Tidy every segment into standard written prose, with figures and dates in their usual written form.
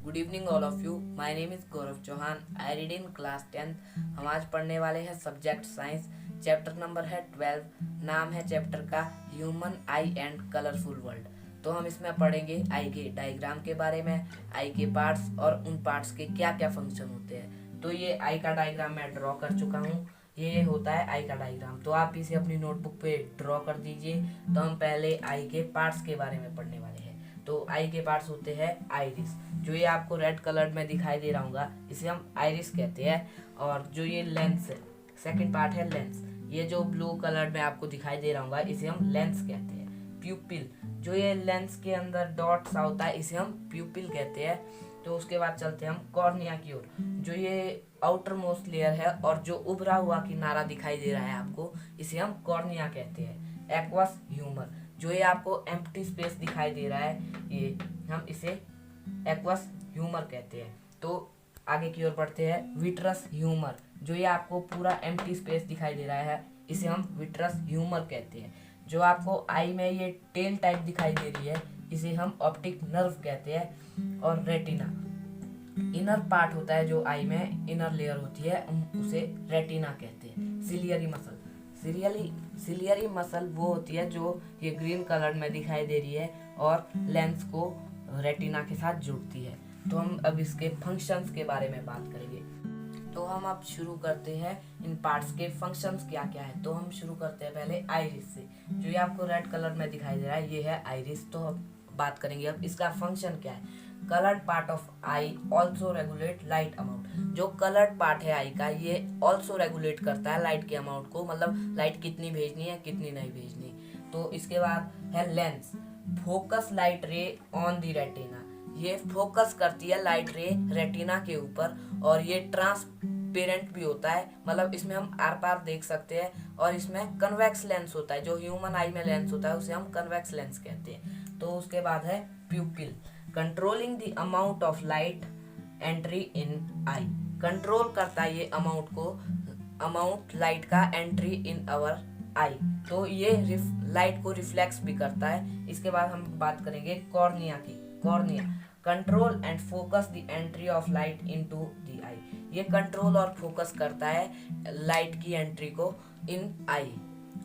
Good evening all of you. My name is Gaurav Chauhan. I read in class 10th। हम आज पढ़ने वाले हैं सब्जेक्ट साइंस। चैप्टर नंबर है 12। नाम है चैप्टर का human I and colourful world. तो हम इसमें पढ़ेंगे आई के डायग्राम के बारे में, आई के पार्ट्स और उन पार्ट्स के क्या क्या फंक्शन होते हैं। तो ये आई का डायग्राम मैं ड्रॉ कर चुका हूँ। ये होता है आई का डायग्राम। तो आप इसे अपनी नोटबुक पे ड्रॉ कर दीजिए। तो हम पहले आई के पार्ट्स के बारे में पढ़ने वाले हैं। तो आई के पार्ट्स होते हैं आइरिस। जो ये आपको रेड कलर में दिखाई दे रहा होगा इसे हम आइरिस कहते हैं। और जो ये लेंस है, सेकंड पार्ट है लेंस। ये जो ब्लू कलर में आपको दिखाई दे रहा होगा इसे हम लेंस कहते हैं। प्यूपिल, जो ये लेंस के अंदर डॉट्स होता है इसे हम प्यूपिल कहते हैं। तो उसके बाद चलते हैं हम कॉर्निया की ओर। जो ये आउटर मोस्ट लेयर है और जो उभरा हुआ किनारा दिखाई दे रहा है आपको, इसे हम कॉर्निया कहते हैं। एक्वस ह्यूमर, जो ये आपको एम्प्टी स्पेस दिखाई दे रहा है, ये हम इसे एक्वस ह्यूमर कहते हैं। तो आगे की ओर बढ़ते हैं विट्रस ह्यूमर। जो ये आपको पूरा एम्प्टी स्पेस दिखाई दे रहा है इसे हम विट्रस ह्यूमर कहते हैं। जो आपको आई में ये टेल टाइप दिखाई दे रही है इसे हम ऑप्टिक नर्व कहते हैं। और रेटिना, इनर पार्ट होता है जो आई में इनर लेयर होती है, हम उसे रेटिना कहते हैं। सिलियरी मसल, सिलियरी मसल वो होती है जो ये ग्रीन कलर में दिखाई दे रही है और लेंस को रेटिना के साथ जुड़ती है। तो हम अब इसके फंक्शंस के बारे में बात करेंगे। तो हम अब शुरू करते हैं इन पार्ट्स के फंक्शंस क्या क्या है। तो हम शुरू करते हैं पहले आइरिस से। जो ये आपको रेड कलर में दिखाई दे रहा है ये है आइरिस। तो हम बात करेंगे अब इसका फंक्शन क्या है। Coloured part of I also regulate light amount. जो कलर्ड पार्ट है आई का ये ऑल्सो रेगुलेट करता है लाइट के अमाउंट को, मतलब लाइट कितनी भेजनी है कितनी नहीं भेजनी। तो इसके बाद है लेंस, फोकस लाइट रे ऑन दी रेटिना। ये फोकस करती है लाइट रे रेटिना के ऊपर और ये ट्रांसपेरेंट भी होता है, मतलब इसमें हम आर पार देख सकते हैं। और इसमें कन्वेक्स लेंस होता है, जो ह्यूमन आई में लेंस होता है उसे हम कन्वेक्स लेंस कहते हैं। तो उसके बाद है प्यूपिल, controlling the amount of light entry in I. Control करता है ये अमाउंट को, अमाउंट लाइट का एंट्री इन आवर आई। तो ये लाइट को रिफ्लेक्स भी करता है। इसके बाद हम बात करेंगे कॉर्निया की। Cornea control and focus the entry of light into the eye. ये कंट्रोल और फोकस करता है लाइट की एंट्री को इन आई।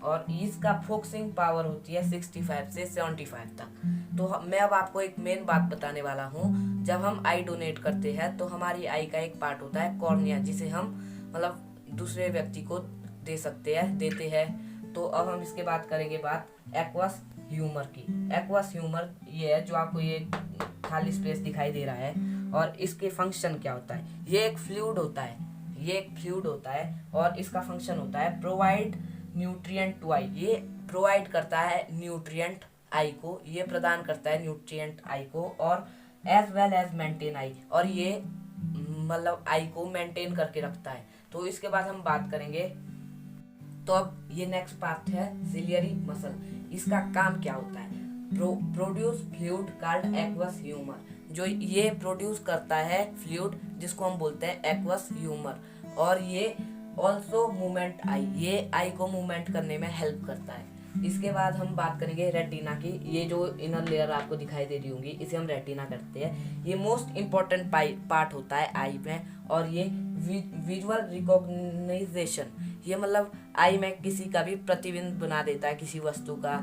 और इसका फोकसिंग पावर होती है 65 से 75 तक। तो मैं अब आपको एक मेन बात बताने वाला हूँ। जब हम आई डोनेट करते हैं तो हमारी आई का एक पार्ट होता है कॉर्निया, जिसे हम मतलब दूसरे व्यक्ति को दे सकते हैं, देते हैं। तो अब हम इसके बात करेंगे बात एक्वस ह्यूमर की। एक्वस ह्यूमर ये है जो आपको ये खाली स्पेस दिखाई दे रहा है। और इसके फंक्शन क्या होता है। ये एक फ्लूइड होता है, ये एक फ्लूइड होता है और इसका फंक्शन होता है प्रोवाइड न्यूट्रिएंट टू आई। ये प्रोवाइड करता है न्यूट्रिएंट आई को, ये प्रदान करता है न्यूट्रिएंट आई को। और एज वेल एज मेंटेन आई, और ये मतलब आई को मेंटेन करके रखता है। तो इसके बाद हम बात करेंगे। तो अब ये नेक्स्ट पार्ट है सिलियरी मसल। इसका काम क्या होता है। Produce fluid called aqueous humour. जो ये प्रोड्यूस करता है फ्लूइड जिसको हम बोलते हैं एक्वस ह्यूमर। और ये ऑल्सो मूवमेंट आई, ये आई को मूवमेंट करने में हेल्प करता है। इसके बाद हम बात करेंगे रेटिना की। ये जो इनर लेयर आपको दिखाई दे रही होंगी इसे हम रेटिना करते हैं। ये मोस्ट इम्पोर्टेंट पार्ट होता है आई में। और ये विजुअल रिकॉग्निजेशन, ये मतलब आई में किसी का भी प्रतिबिंब बना देता है किसी वस्तु का।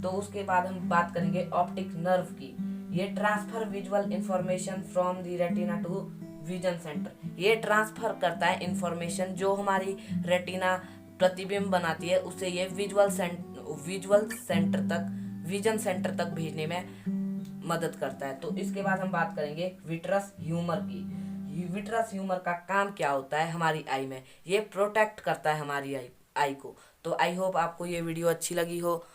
तो उसके बाद हम बात करेंगे ऑप्टिक नर्व की। ये transfer visual information from the retina to vision centre. ये ट्रांसफर करता है इंफॉर्मेशन जो हमारी रेटिना प्रतिबिंब बनाती है, उसे ये विजुअल सेंटर तक, विजन सेंटर तक भेजने में मदद करता है। तो इसके बाद हम बात करेंगे विट्रस ह्यूमर की। विट्रस ह्यूमर का काम क्या होता है हमारी आई में। ये प्रोटेक्ट करता है हमारी आई को। तो आई होप आपको ये वीडियो अच्छी लगी हो।